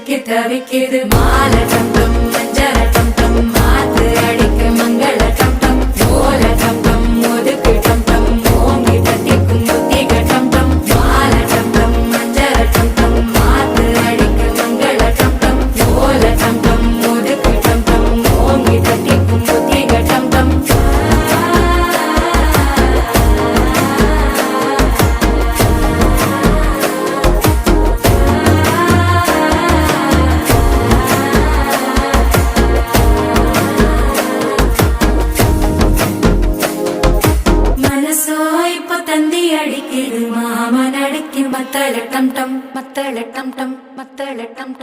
சிக்கி தவிக்குது மால டம் டம் மஞ்சள டம் டம் மாத்து அடிக்க மங்கள டம் டம் ஓல டம் டம் ஒதுக்கு டம் டம் ஓங்கி தட்டிக்கும் புத்திக டம் டம் மால டம் டம் மஞ்சள டம் டம் மாத்து அடிக்க மங்கள டம் டம் ஓல டம் டம் ஒதுக்கு டம் டம் ஓங்கி தட்டிக்கும் புத்திக டம் டம் இப்ப தந்தி அடிக்குது மாமன் அடிக்கு மத்தள டம் டம் மத்தள டம் டம் மத்தள டம் டம்